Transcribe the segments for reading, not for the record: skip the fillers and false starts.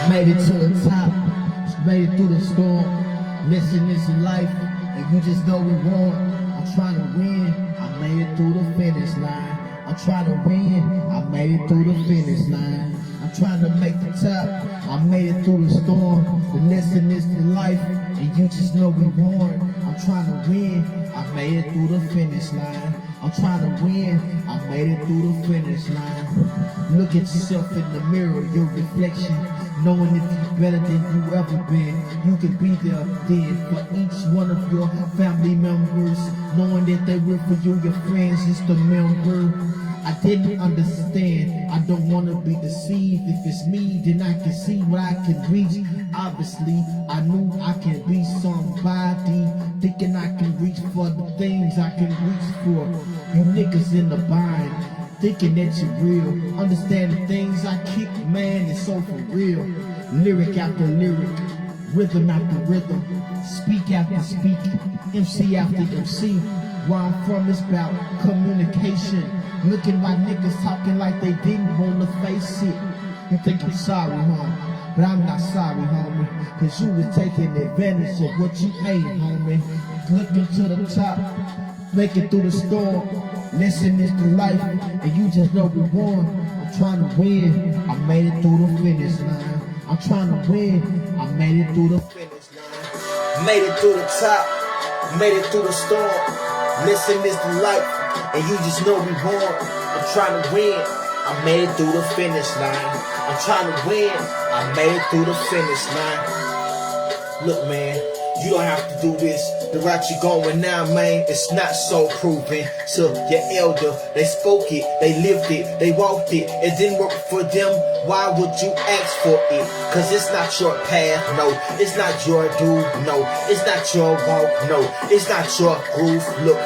Made it to the top, made it through the storm. Listen, this is life, and you just know we won. I'm trying to win, I made it through the finish line. I'm trying to win, I made it through the finish line. I'm trying to make the top, I made it through the storm. But listen, this is life, and you just know we won. I'm trying to win, I made it through the finish line. I'm trying to win, I made it through the finish line. Look at yourself in the mirror, your reflection. Knowing if you're better than you ever been, you can be there then for each one of your family members. Knowing that they will for you, your friends, just a member. I didn't understand, I don't want to be deceived. If it's me, then I can see what I can reach. Obviously, I knew I can be somebody, thinking I can reach for the things I can reach for. You niggas in the bind, thinking that you're real. Understand the things I kick, man, it's so for real. Lyric after lyric, rhythm after rhythm, speak after speak, MC after MC. Where I'm from is about communication. Look at my niggas talking like they didn't wanna face it. You think I'm sorry, homie, but I'm not sorry, homie. Cause you was taking advantage of what you ain't, homie. Looking to the top, make it through the storm. Listen, it's the life, and you just know we won. I'm trying to win, I made it through the finish line. I'm trying to win, I made it through the finish line. Made it through the top, made it through the storm. Listen, it's the life, and you just know we won. I'm trying to win, I made it through the finish line. I'm trying to win, I made it through the finish line. Look, man, you don't have to do this. The route you're going now, man, it's not so proven. So your elder, they spoke it, they lived it, they walked it. It didn't work for them, why would you ask for it? Cause it's not your path, no. It's not your dude, no. It's not your walk, no. It's not your groove, look.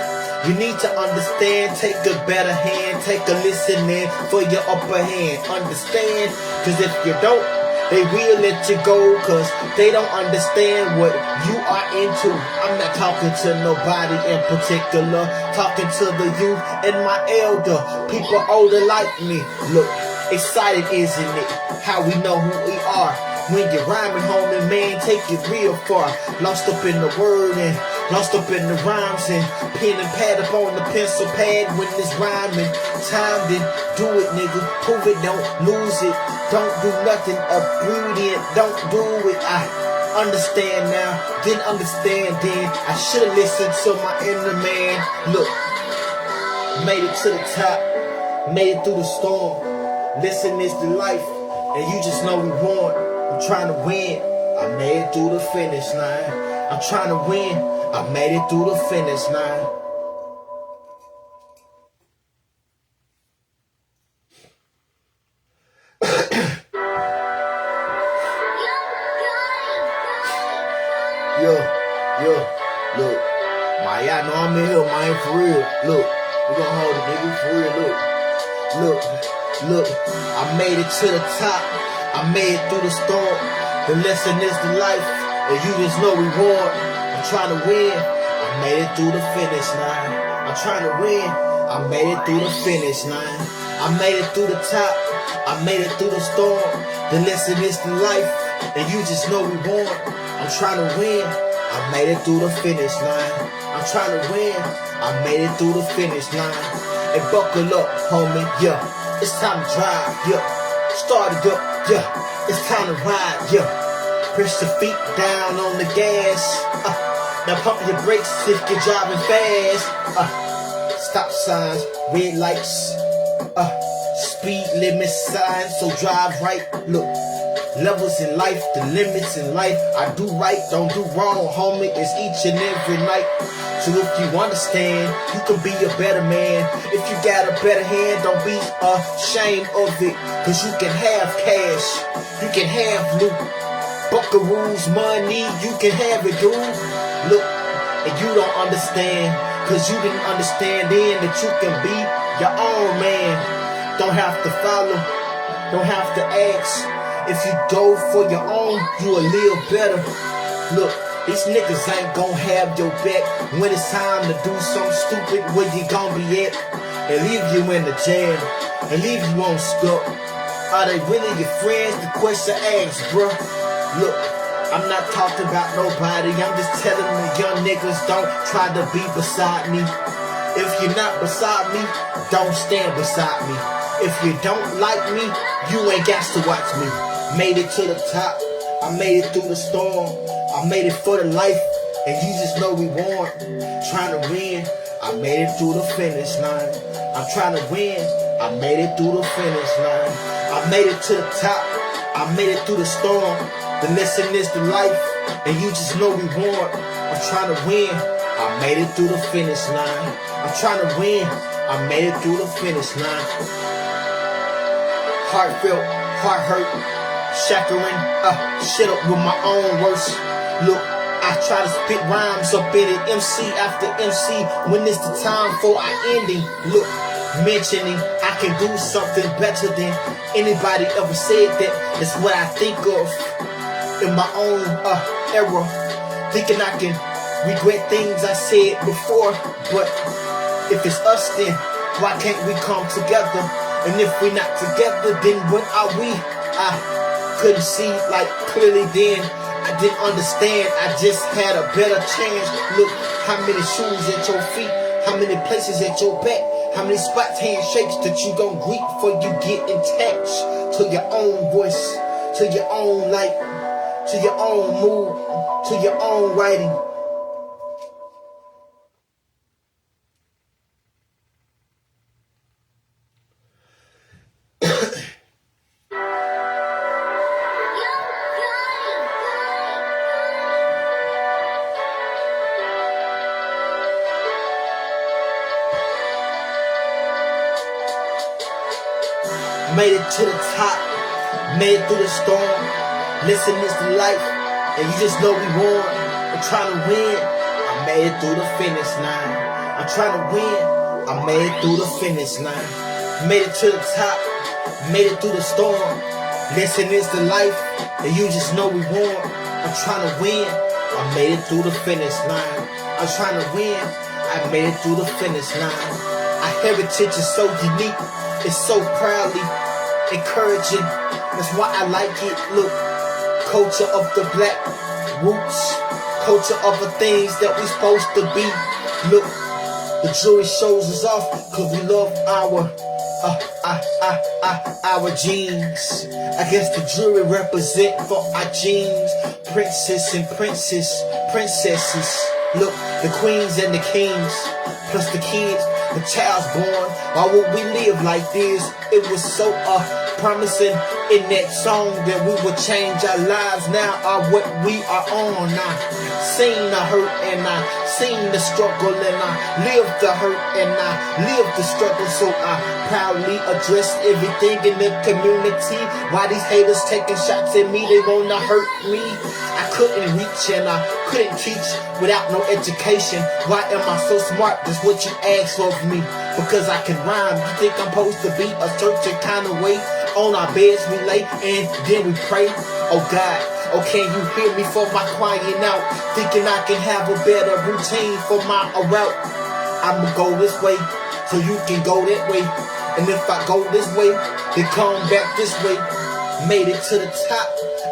You need to understand, take a better hand, take a listen in for your upper hand. Understand, cause if you don't, they will let you go, cause they don't understand what you are into. I'm not talking to nobody in particular, talking to the youth and my elder, people older like me. Look, excited isn't it, how we know who we are. When you're rhyming, homie, man, take it real far. Lost up in the word and lost up in the rhymes, and pen and pad up on the pencil pad when it's rhyming. Time then, do it, nigga, prove it, don't lose it. Don't do nothing obedient, don't do it. I understand now, didn't understand then. I should've listened to my inner man. Look, made it to the top, made it through the storm. Listen, it's the life, and you just know we won. I'm trying to win, I made it through the finish line. I'm trying to win, I made it through the finish line. Yo, look, man, y'all know I'm in here, man, for real. Look, we gon' hold it, nigga, for real, look, I made it to the top, I made it through the storm. The lesson is the life, and you just know we won. I'm trying to win, I made it through the finish line. I'm trying to win, I made it through the finish line. I made it through the top, I made it through the storm. The lesson is the life, and you just know we won. I'm trying to win, I made it through the finish line. I'm trying to win, I made it through the finish line. And buckle up, homie, yeah. It's time to drive, yeah. Start it up, yeah. It's time to ride, yeah. Press your feet down on the gas. Now pump your brakes if you're driving fast. Stop signs, red lights, speed limit signs, so drive right. Look, levels in life, the limits in life. I do right, don't do wrong, homie. It's each and every night. So if you understand, you can be a better man. If you got a better hand, don't be ashamed of it. Cause you can have cash, you can have loot, buckaroos, money, you can have it, dude. Look, and you don't understand, cause you didn't understand then that you can be your own man. Don't have to follow, don't have to ask. If you go for your own, you will live better. Look, These niggas ain't gon' have your back when it's time to do something stupid. Where you gon' be at? They leave you in the jail, they leave you on stuck. Are they really your friends? The question asked, bruh. Look, I'm not talking about nobody, I'm just telling the young niggas don't try to be beside me. If you're not beside me, don't stand beside me. If you don't like me, you ain't got to watch me. Made it to the top, I made it through the storm. I made it for the life, and you just know we won. Trying to win, I made it through the finish line. I'm trying to win, I made it through the finish line. I made it to the top, I made it through the storm. The lesson is the life, and you just know we won. I'm trying to win, I made it through the finish line. I'm trying to win, I made it through the finish line. Heartfelt, heart hurt, shackling, shit up with my own words. Look, I try to spit rhymes up in it, MC after MC, when it's the time for our ending. Look, mentioning I can do something better than anybody ever said that. It's what I think of in my own era. Thinking I can regret things I said before. But if it's us, then why can't we come together? And if we're not together, then what are we? I couldn't see like clearly then. I didn't understand, I just had a better chance. Look, how many shoes at your feet, how many places at your back, how many spots, handshakes that you gon' greet before you get attached to your own voice, to your own light, to your own mood, to your own writing. Made it to the top, made it through the storm. Listen, it's the life, and you just know we won. I'm trying to win, I made it through the finish line. I'm trying to win, I made it through the finish line. Made it to the top, made it through the storm. Listen, it's the life, and you just know we won. I'm trying to win, I made it through the finish line. I'm trying to win, I made it through the finish line. Our heritage is so unique, it's so proudly encouraging. That's why I like it. Look, culture of the black roots, culture of the things that we supposed to be. Look, the jury shows us off cause we love our genes. I guess the jury represent for our genes. Princess and princesses. Look, the queens and the kings, plus the kids, the child's born. Why would we live like this? It was so promising in that song that we would change our lives. Now are what we are on. I seen the hurt and I seen the struggle and I lived the hurt and I lived the struggle. So I proudly address everything in the community. Why these haters taking shots at me? They wanna hurt me. I couldn't reach and I couldn't teach without no education. Why am I so smart? That's what you ask of me. Because I can rhyme. You think I'm supposed to be a certain kind of way? On our beds we lay and then we pray. Oh God, oh can you hear me for my crying out? Thinking I can have a better routine for my route. I'ma go this way, so you can go that way. And if I go this way, then come back this way. Made it to the top,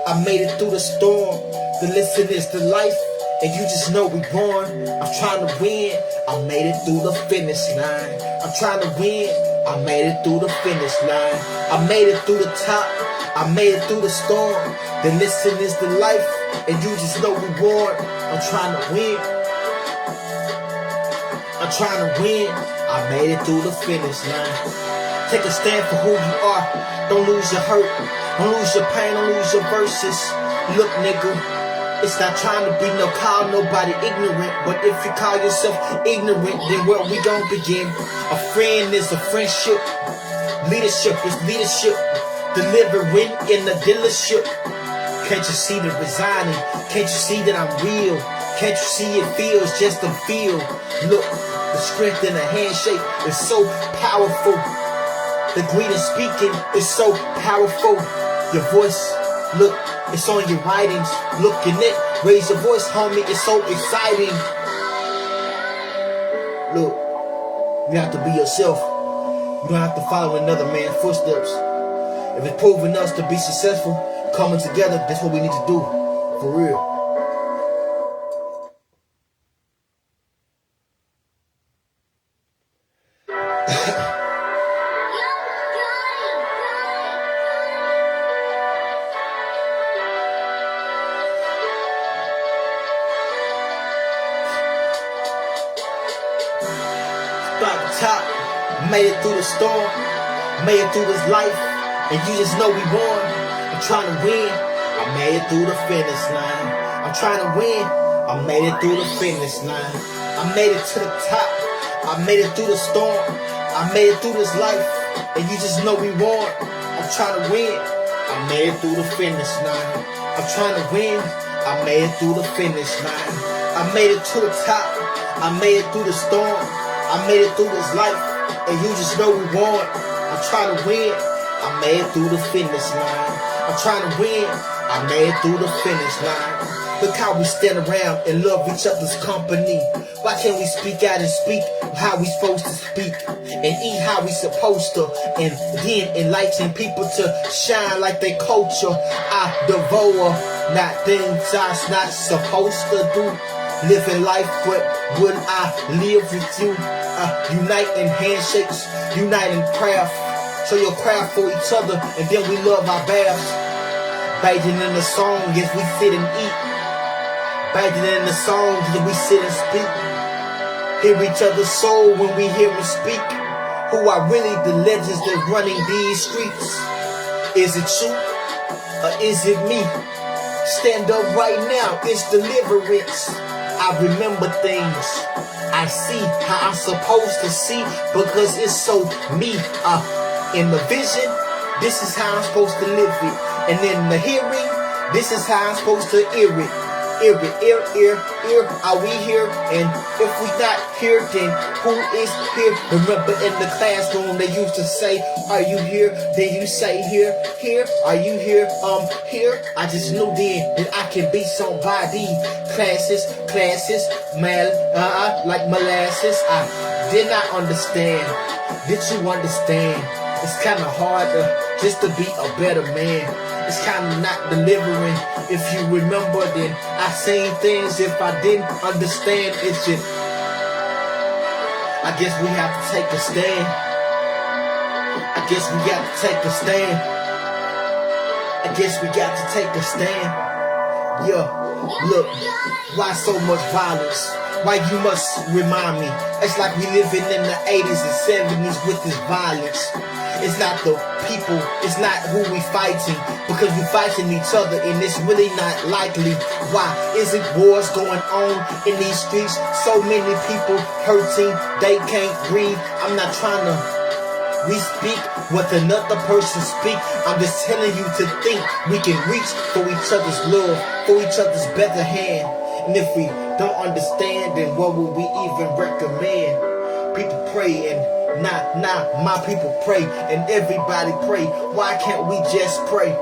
I made it through the storm. The lesson is the life, and you just know we won. I'm trying to win, I made it through the finish line. I'm trying to win, I made it through the finish line. I made it through the top, I made it through the storm. The lesson is the life, and you just know we won. I'm trying to win, I'm trying to win, I made it through the finish line. Take a stand for who you are, don't lose your hurt, don't lose your pain, don't lose your verses. Look nigga, it's not trying to be call nobody ignorant. But if you call yourself ignorant, then where we gon' begin? A friend is a friendship. Leadership is leadership. Delivering in the dealership. Can't you see the resigning? Can't you see that I'm real? Can't you see it feels just a feel? Look, the strength in a handshake is so powerful. The greeting speaking is so powerful. Your voice, look, it's on your writings. Look in it, Raise your voice, homie, it's so exciting. Look, you have to be yourself. You don't have to follow another man's footsteps. If it's proving us to be successful, coming together, that's what we need to do. For real. Start the top, made it through the storm, made it through this life, and you just know we won. I'm trying to win, I made it through the finish line. I'm trying to win, I made it through the finish line. I made it to the top, I made it through the storm, I made it through this life, and you just know we won. I'm trying to win, I made it through the finish line. I'm trying to win, I made it through the finish line. I made it to the top, I made it through the storm, I made it through this life, and you just know we won. I'm trying to win, I made it through the finish line. I'm trying to win, I made it through the finish line. Look how we stand around and love each other's company. Why can't we speak out and speak how we supposed to speak, and eat how we supposed to, and then enlighten people to shine like they culture? I devour not things I'm not supposed to do. Living life, but would I live with you? Unite in handshakes, unite in craft. Show your craft for each other, and then we love our baths. Bathing in the song as we sit and eat. Bathing in the song as we sit and speak. Hear each other's soul when we hear them speak. Who are really the legends that running these streets? Is it you, or is it me? Stand up right now, it's deliverance. I remember things, I see how I'm supposed to see, because it's so me. In the vision, this is how I'm supposed to live it. And in the hearing, this is how I'm supposed to hear it. Ear, are we here? And if we not here, then who is here? Remember in the classroom they used to say, are you here? Then you say here, are you here? Here. I just knew then that I can be somebody. Classes, man, like molasses. I did not understand. Did you understand? It's kinda hard just to be a better man. It's kinda not delivering. If you remember, then I seen things. If I didn't understand, it's just, I guess we have to take a stand. I guess we got to take a stand. I guess we got to take a stand. Yeah, look, why so much violence? Why you must remind me? It's like we living in the 80s and 70s with this violence. It's not the people, it's not who we fighting, because we fighting each other and it's really not likely. Why is it wars going on in these streets? So many people hurting, they can't breathe. I'm not trying to re-speak what another person speak. I'm just telling you to think we can reach for each other's love, for each other's better hand. And if we don't understand, then what would we even recommend? People pray and my people pray, and everybody pray. Why can't we just pray?